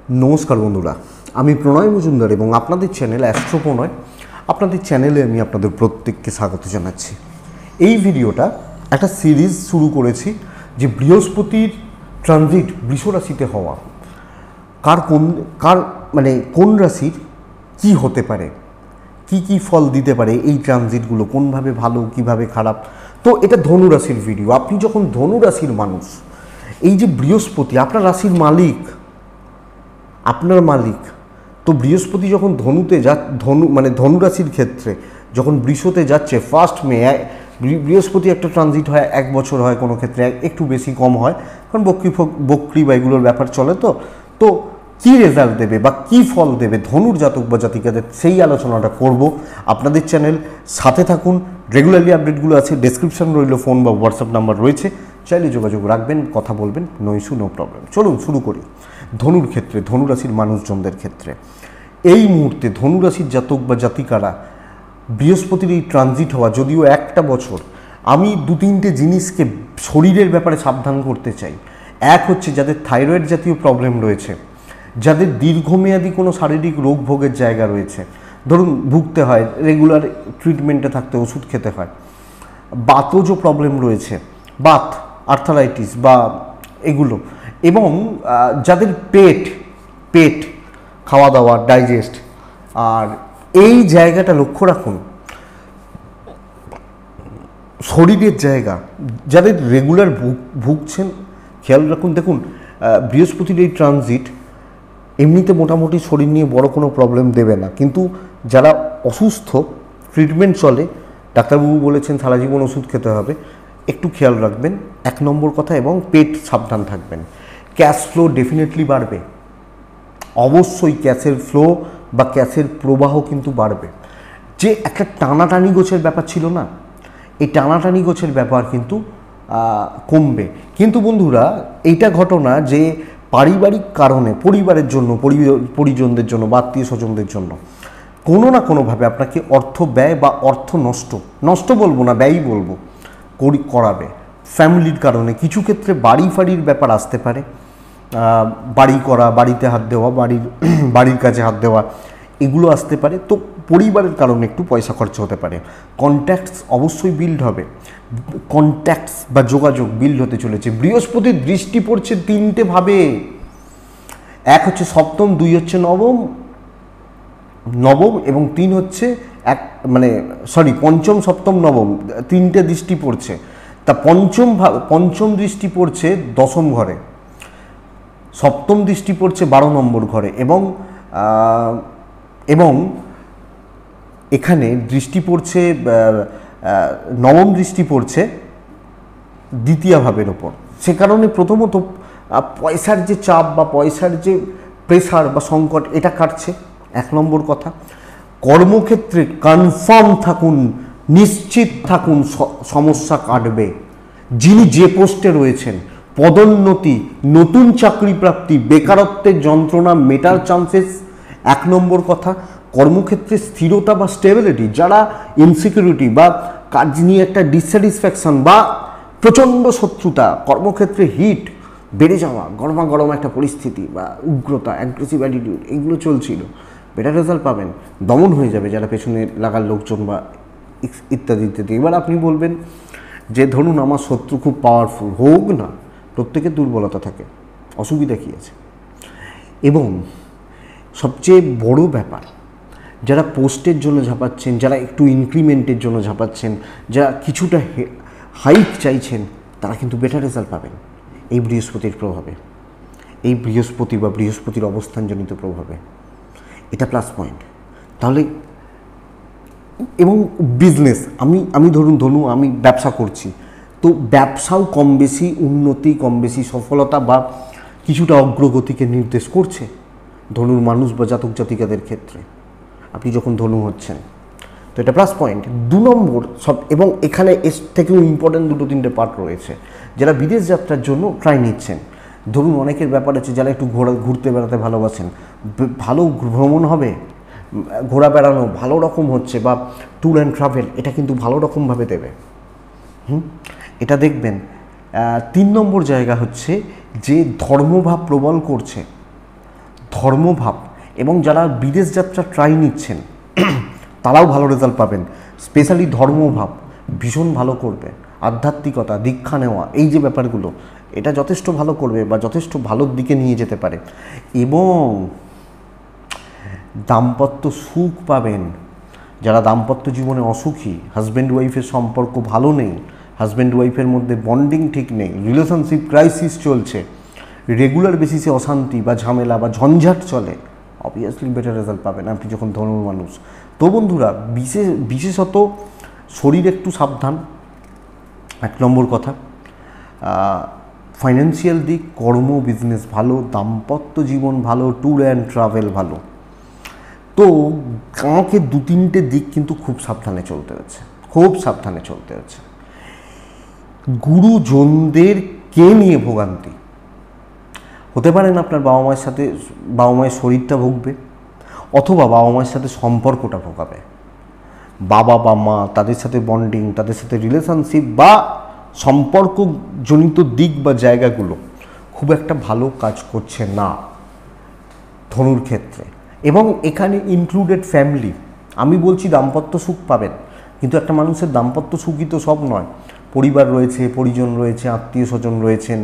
নমস্কার বন্ধুরা, আমি প্রণয় মজুমদার এবং আপনাদের চ্যানেল অ্যাস্ট্রো প্রণয়। আপনাদের চ্যানেলে আমি আপনাদের প্রত্যেককে স্বাগত জানাচ্ছি। এই ভিডিওটা একটা সিরিজ শুরু করেছি যে বৃহস্পতির ট্রানজিট বৃষ রাশিতে হওয়া কোন রাশির কি হতে পারে, কি ফল দিতে পারে এই ট্রানজিটগুলো, কোনভাবে ভালো কিভাবে খারাপ। তো এটা ধনু রাশির ভিডিও। আপনি যখন ধনু রাশির মানুষ, এই যে বৃহস্পতি আপনার রাশির মালিক, আপনার মালিক, তো বৃহস্পতি যখন ধনু রাশির ক্ষেত্রে যখন বৃষতে যাচ্ছে 1 মে, বৃহস্পতি একটা ট্রানজিট হয় 1 বছর হয়, কোনো ক্ষেত্রে একটু বেশি কম হয়, কারণ বক্রি বা এগুলোর ব্যাপার চলে। তো কী রেজাল্ট দেবে বা কী ফল দেবে ধনুর জাতক বা জাতিকাদের, সেই আলোচনাটা করব। আপনাদের চ্যানেল সাথে থাকুন, রেগুলারলি আপডেটগুলো আছে, ডেসক্রিপশন রইল, ফোন বা হোয়াটসঅ্যাপ নাম্বার রয়েছে, চাইলে যোগাযোগ রাখবেন, কথা বলবেন, নো ইস্যু, নো প্রবলেম। চলুন শুরু করি। ধনুর ক্ষেত্রে, ধনুরাশির মানুষজনদের ক্ষেত্রে এই মুহূর্তে ধনুরাশির জাতক বা জাতিকারা বৃহস্পতির এই ট্রানজিট হওয়া, যদিও একটা বছর, আমি 2-3টে জিনিসকে শরীরের ব্যাপারে সাবধান করতে চাই। এক হচ্ছে যাদের থাইরয়েড জাতীয় প্রবলেম রয়েছে, যাদের দীর্ঘমেয়াদী কোনো শারীরিক রোগ ভোগের জায়গা রয়েছে, ধরুন ভুগতে হয়, রেগুলার ট্রিটমেন্টে থাকতে ওষুধ খেতে হয়, বাতজ প্রবলেম রয়েছে, বাত, আর্থারাইটিস বা এগুলো, এবং যাদের পেট খাওয়া দাওয়া, ডাইজেস্ট, আর এই জায়গাটা লক্ষ্য রাখুন, শরীরের জায়গা যাদের রেগুলার ভুগছেন খেয়াল রাখুন। দেখুন, বৃহস্পতির এই ট্রানজিট এমনিতে মোটামুটি শরীর নিয়ে বড় কোনো প্রবলেম দেবে না, কিন্তু যারা অসুস্থ, ট্রিটমেন্ট চলে, ডাক্তারবাবু বলেছেন সারা জীবন ওষুধ খেতে হবে, একটু খেয়াল রাখবেন, 1 নম্বর কথা। এবং পেট সাবধান থাকবেন। ক্যাশ ফ্লো ডেফিনেটলি বাড়বে, অবশ্যই ক্যাশের ফ্লো বা ক্যাশের প্রবাহ কিন্তু বাড়বে। যে একটা টানাটানি গোছের ব্যাপার ছিল না, এই টানাটানি গোছের ব্যাপার কিন্তু কমবে। কিন্তু বন্ধুরা, এইটা ঘটনা যে পারিবারিক কারণে, পরিবারের জন্য, পরিজনদের জন্য বা আত্মীয় স্বজনদের জন্য কোনো না কোনোভাবে আপনাকে অর্থ ব্যয় বা অর্থ নষ্ট বলবো না, ব্যয়ই বলবো, করাবে। ফ্যামিলির কারণে কিছু ক্ষেত্রে বাড়ি ফাড়ির ব্যাপার আসতে পারে, বাড়ি করা, বাড়িতে হাত দেওয়া, বাড়ির কাছে হাত দেওয়া, এগুলো আসতে পারে। তো পরিবারের কারণে একটু পয়সা খরচা হতে পারে। কন্ট্যাক্টস অবশ্যই বিল্ড হবে, কন্ট্যাক্টস বা যোগাযোগ বিল্ড হতে চলেছে। বৃহস্পতির দৃষ্টি পড়ছে 3টে ভাবে, 1 হচ্ছে সপ্তম, 2 হচ্ছে নবম এবং 3 হচ্ছে পঞ্চম, সপ্তম, নবম, 3টে দৃষ্টি পড়ছে। তা পঞ্চম দৃষ্টি পড়ছে 10ম ঘরে, সপ্তম দৃষ্টি পড়ছে 12 নম্বর ঘরে, এবং এখানে দৃষ্টি পড়ছে, নবম দৃষ্টি পড়ছে 2য় ভাবের ওপর। সে কারণে প্রথমত পয়সার যে চাপ বা পয়সার যে প্রেসার বা সংকট, এটা কাটছে, 1 নম্বর কথা। কর্মক্ষেত্রে কনফার্ম থাকুন, নিশ্চিত থাকুন, সমস্যা কাটবে। যিনি যে পোস্টে রয়েছেন, পদোন্নতি, নতুন চাকরি প্রাপ্তি, বেকারত্বের যন্ত্রণা মেটার চান্সেস, 1 নম্বর কথা। কর্মক্ষেত্রে স্থিরতা বা স্টেবিলিটি, যারা ইনসিকিউরিটি বা কাজ নিয়ে একটা ডিসস্যাটিসফ্যাকশন বা প্রচণ্ড শত্রুতা, কর্মক্ষেত্রে হিট বেড়ে যাওয়া, গরমা একটা পরিস্থিতি বা উগ্রতা, অ্যাগ্রেসিভ অ্যাটিটিউড, এগুলো চলছিল, বেটার রেজাল্ট পাবেন। দমন হয়ে যাবে যারা পেছনে লাগার লোকজন বা ইত্যাদি। এবার আপনি বলবেন যে ধরুন আমার শত্রু খুব পাওয়ারফুল, হোক না, প্রত্যেকের দুর্বলতা থাকে, অসুবিধা কী আছে। এবং সবচেয়ে বড় ব্যাপার, যারা পোস্টের জন্য ঝাঁপাচ্ছেন, যারা একটু ইনক্রিমেন্টের জন্য ঝাঁপাচ্ছেন, যারা কিছুটা হাইক চাইছেন, তারা কিন্তু বেটার রেজাল্ট পাবেন এই বৃহস্পতির প্রভাবে, এই বৃহস্পতি বা বৃহস্পতির অবস্থানজনিত প্রভাবে। এটা প্লাস পয়েন্ট। তাহলে এবং বিজনেস, আমি ধরুন আমি ব্যবসা করছি, তো ব্যবসাও কম বেশি উন্নতি, কম বেশি সফলতা বা কিছুটা অগ্রগতিকে নির্দেশ করছে ধনুর মানুষ বা জাতক জাতিকাদের ক্ষেত্রে। আপনি যখন ধনু হচ্ছেন, তো এটা প্লাস পয়েন্ট। 2 নম্বর এবং এখানে এর থেকেও ইম্পর্টেন্ট 2-3টে পার্ট রয়েছে। যারা বিদেশ যাত্রার জন্য ট্রাই নিচ্ছেন, ধরুন অনেকের ব্যাপার আছে যারা একটু ঘুরতে বেড়াতে ভালোবাসেন, ভালো ভ্রমণ হবে, ঘোরা বেড়ানো ভালো রকম হচ্ছে, বা ট্যুর অ্যান্ড ট্রাভেল, এটা কিন্তু ভালো রকমভাবে দেবে। এটা দেখবেন। 3 নম্বর জায়গা হচ্ছে যে ধর্মভাব প্রবল করছে, ধর্মভাব, এবং যারা বিদেশ যাত্রা ট্রাই নিচ্ছেন তারাও ভালো রেজাল্ট পাবেন। স্পেশালি ধর্মভাব ভীষণ ভালো করবে, আধ্যাত্মিকতা, দীক্ষা নেওয়া, এই যে ব্যাপারগুলো, এটা যথেষ্ট ভালো করবে বা যথেষ্ট ভালোর দিকে নিয়ে যেতে পারে। এবং দাম্পত্য সুখ পাবেন। যারা দাম্পত্য জীবনে অসুখী, হাজব্যান্ড ওয়াইফের সম্পর্ক ভালো নেই, হাজব্যান্ড ওয়াইফের মধ্যে বন্ডিং ঠিক নেই, রিলেশনশিপ ক্রাইসিস চলছে, রেগুলার বেসিসে অশান্তি বা ঝামেলা বা ঝঞ্ঝাট চলে, অবভিয়াসলি বেটার রেজাল্ট পাবেন আপনি যখন ধনুর মানুষ। তো বন্ধুরা, বিশেষত শরীর একটু সাবধান, 1 নম্বর কথা। ফাইন্যান্সিয়াল দিক, কর্ম, বিজনেস ভালো, দাম্পত্য জীবন ভালো, ট্যুর অ্যান্ড ট্রাভেল ভালো। তো কাঁকে 2-3টে দিক কিন্তু খুব সাবধানে চলতে হচ্ছে, খুব সাবধানে চলতে হচ্ছে। গুরুজনদের কে নিয়ে ভোগান্তি হতে পারেন, আপনার বাবা মায়ের সাথে, বাবা মায়ের শরীরটা ভুগবে, অথবা বাবা মায়ের সাথে সম্পর্কটা ভোগাবে। বাবা বা মা, তাদের সাথে বন্ডিং, তাদের সাথে রিলেশনশিপ বা সম্পর্কজনিত দিক বা জায়গাগুলো খুব একটা ভালো কাজ করছে না ধনুর ক্ষেত্রে। এবং এখানে ইনক্লুডেড ফ্যামিলি। আমি বলছি দাম্পত্য সুখ পাবেন, কিন্তু একটা মানুষের দাম্পত্য সুখই তো সব নয়। পরিবার রয়েছে, পরিজন রয়েছে, আত্মীয় স্বজন রয়েছেন,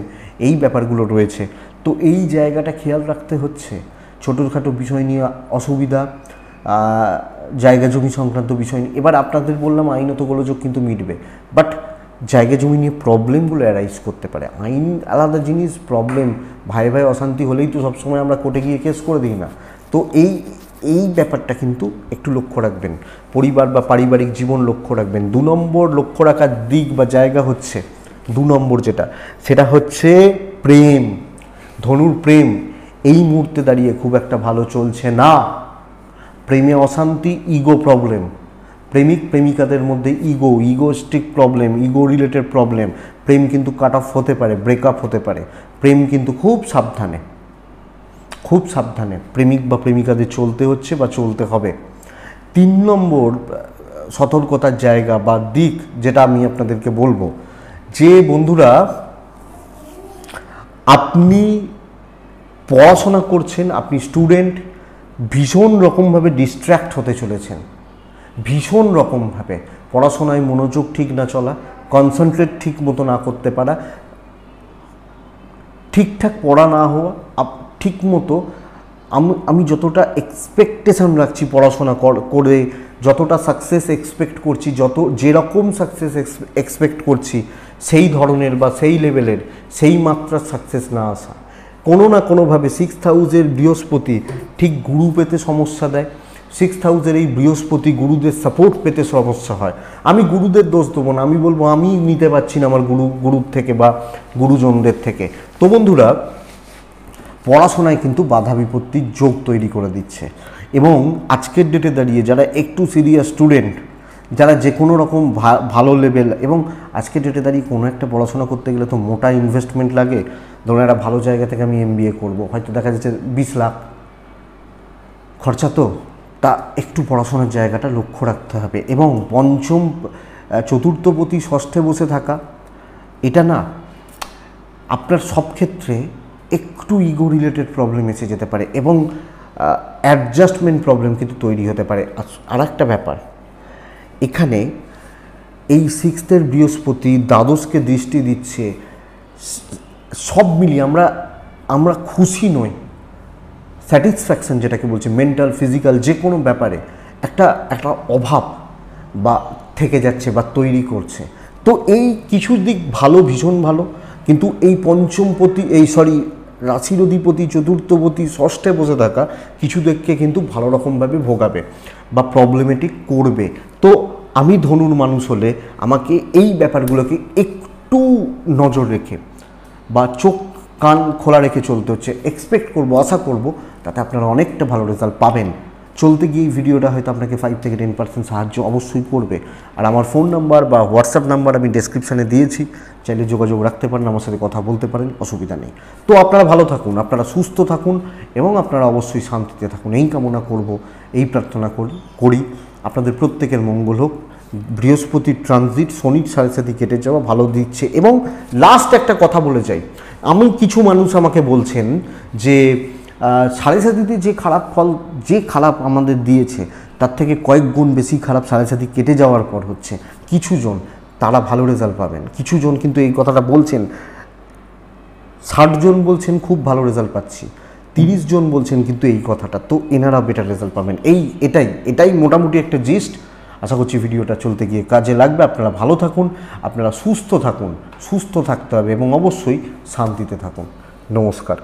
এই ব্যাপারগুলো রয়েছে। তো এই জায়গাটা খেয়াল রাখতে হচ্ছে। ছোটোখাটো বিষয় নিয়ে অসুবিধা, জায়গা জমি সংক্রান্ত বিষয় নিয়ে, এবার আপনাদের বললাম আইনত গোলযোগ কিন্তু মিটবে, বাট জায়গা জমি নিয়ে প্রবলেমগুলো অ্যারাইজ করতে পারে। আইন আলাদা জিনিস, প্রবলেম, ভাই ভাই অশান্তি হলেই তো সবসময় আমরা কোর্টে গিয়ে কেস করে দিই না। তো এই ব্যাপারটা কিন্তু একটু লক্ষ্য রাখবেন, পরিবার বা পারিবারিক জীবন লক্ষ্য রাখবেন। 2 নম্বর লক্ষ্য রাখার দিক বা জায়গা হচ্ছে, 2 নম্বর সেটা হচ্ছে প্রেম। ধনুর প্রেম এই মুহূর্তে দাঁড়িয়ে খুব একটা ভালো চলছে না। প্রেমে অশান্তি, ইগো প্রবলেম, প্রেমিক প্রেমিকাদের মধ্যে egoistic problem, ego related problem. প্রেম কিন্তু কাট অফ হতে পারে, ব্রেকআপ হতে পারে। প্রেম কিন্তু খুব সাবধানে, খুব সাবধানে প্রেমিক বা প্রেমিকাদের চলতে হচ্ছে বা চলতে হবে। 3 নম্বর সতর্কতার জায়গা বা দিক যেটা আমি আপনাদেরকে বলবো, যে বন্ধুরা আপনি পড়াশোনা করছেন, আপনি স্টুডেন্ট, ভীষণ রকমভাবে ডিস্ট্র্যাক্ট হতে চলেছেন, ভীষণ রকমভাবে পড়াশোনায় মনোযোগ ঠিক না চলা, কনসেন্ট্রেট ঠিক মতো না করতে পারা, ঠিকঠাক পড়া না হওয়া, ঠিক মতো আমি যতটা এক্সপেকটেশন রাখছি পড়াশোনা করে, যতটা সাকসেস এক্সপেক্ট করছি, যেরকম সাকসেস এক্সপেক্ট করছি সেই ধরনের বা সেই লেভেলের, সেই মাত্রার সাকসেস না আসা। কোনো না কোনোভাবে 6th হাউসের বৃহস্পতি ঠিক গুরু পেতে সমস্যা দেয়। 6th হাউসের এই বৃহস্পতি গুরুদের সাপোর্ট পেতে সমস্যা হয়। আমি গুরুদের দোষ দেবো না, আমি বলবো আমি নিতে পারছি না আমার গুরুর থেকে বা গুরুজনদের থেকে। তো বন্ধুরা, পড়াশোনায় কিন্তু বাধা বিপত্তির যোগ তৈরি করে দিচ্ছে। এবং আজকের ডেটে দাঁড়িয়ে যারা একটু সিরিয়াস স্টুডেন্ট, যারা যে কোনো রকম ভালো লেভেল, এবং আজকের ডেটে দাঁড়িয়ে কোনো একটা পড়াশোনা করতে গেলে তো মোটা ইনভেস্টমেন্ট লাগে। ধরুন একটা ভালো জায়গা থেকে আমি MBA করবো, হয়তো দেখা যাচ্ছে 20 লাখ খরচা, তো তা একটু পড়াশোনার জায়গাটা লক্ষ্য রাখতে হবে। এবং পঞ্চম, চতুর্থপতি ষষ্ঠে বসে থাকা, এটা না আপনার সব ক্ষেত্রে একটু ইগো রিলেটেড প্রবলেম এসে যেতে পারে, এবং অ্যাডজাস্টমেন্ট প্রবলেম কিন্তু তৈরি হতে পারে। আর একটা ব্যাপার, এখানে এই 6th বৃহস্পতি দ্বাদশকে দৃষ্টি দিচ্ছে, সব মিলিয়ে আমরা খুশি নই। স্যাটিসফ্যাকশন যেটাকে বলছে, মেন্টাল ফিজিক্যাল যে কোনো ব্যাপারে একটা অভাব বা থেকে যাচ্ছে বা তৈরি করছে। তো এই কিছু দিক ভালো, ভীষণ ভালো, কিন্তু এই পঞ্চমপতি, রাশির অধিপতি চতুর্থপতি ষষ্ঠে বসে থাকা কিছু দিককে কিন্তু ভালো রকমভাবে ভোগাবে বা প্রবলেমেটিক করবে। তো আমি ধনুর মানুষ হলে আমাকে এই ব্যাপারগুলোকে একটু নজর রেখে বা চোখ কান খোলা রেখে চলতে হচ্ছে। এক্সপেক্ট করবো, আশা করবো তাতে আপনারা অনেকটা ভালো রেজাল্ট পাবেন। চলতে গিয়ে এই ভিডিওটা হয়তো আপনাকে 5 থেকে 10% সাহায্য অবশ্যই করবে। আর আমার ফোন নাম্বার বা হোয়াটসঅ্যাপ নাম্বার আমি ডেসক্রিপশানে দিয়েছি, চাইলে যোগাযোগ রাখতে পারেন, আমার সাথে কথা বলতে পারেন, অসুবিধা নেই। তো আপনারা ভালো থাকুন, আপনারা সুস্থ থাকুন, এবং আপনারা অবশ্যই শান্তিতে থাকুন, এই কামনা করব, এই প্রার্থনা করি আপনাদের প্রত্যেকের মঙ্গল হোক। বৃহস্পতির ট্রানজিট, শনির 7.5 কেটে যাওয়া ভালো দিচ্ছে। এবং লাস্ট একটা কথা বলে যাই, কিছু মানুষ আমাকে বলছেন যে সাড়ে সাতিতে যে খারাপ ফল, যে খারাপ আমাদের দিয়েছে তার থেকে কয়েক গুণ বেশি খারাপ সাড়ে সাতি কেটে যাওয়ার পর হচ্ছে। কিছু জন তারা ভালো রেজাল্ট পাবেন, কিছু জন কিন্তু এই কথাটা বলছেন, 60 জন বলছেন খুব ভালো রেজাল্ট পাচ্ছি, 30 জন বলছেন কিন্তু এই কথাটা, তো এনারা বেটার রেজাল্ট পাবেন। এটাই মোটামুটি একটা জিস্ট। আশা করছি ভিডিওটা চলতে গিয়ে কাজে লাগবে। আপনারা ভালো থাকুন, আপনারা সুস্থ থাকুন, সুস্থ থাকতে হবে এবং অবশ্যই শান্তিতে থাকুন। নমস্কার।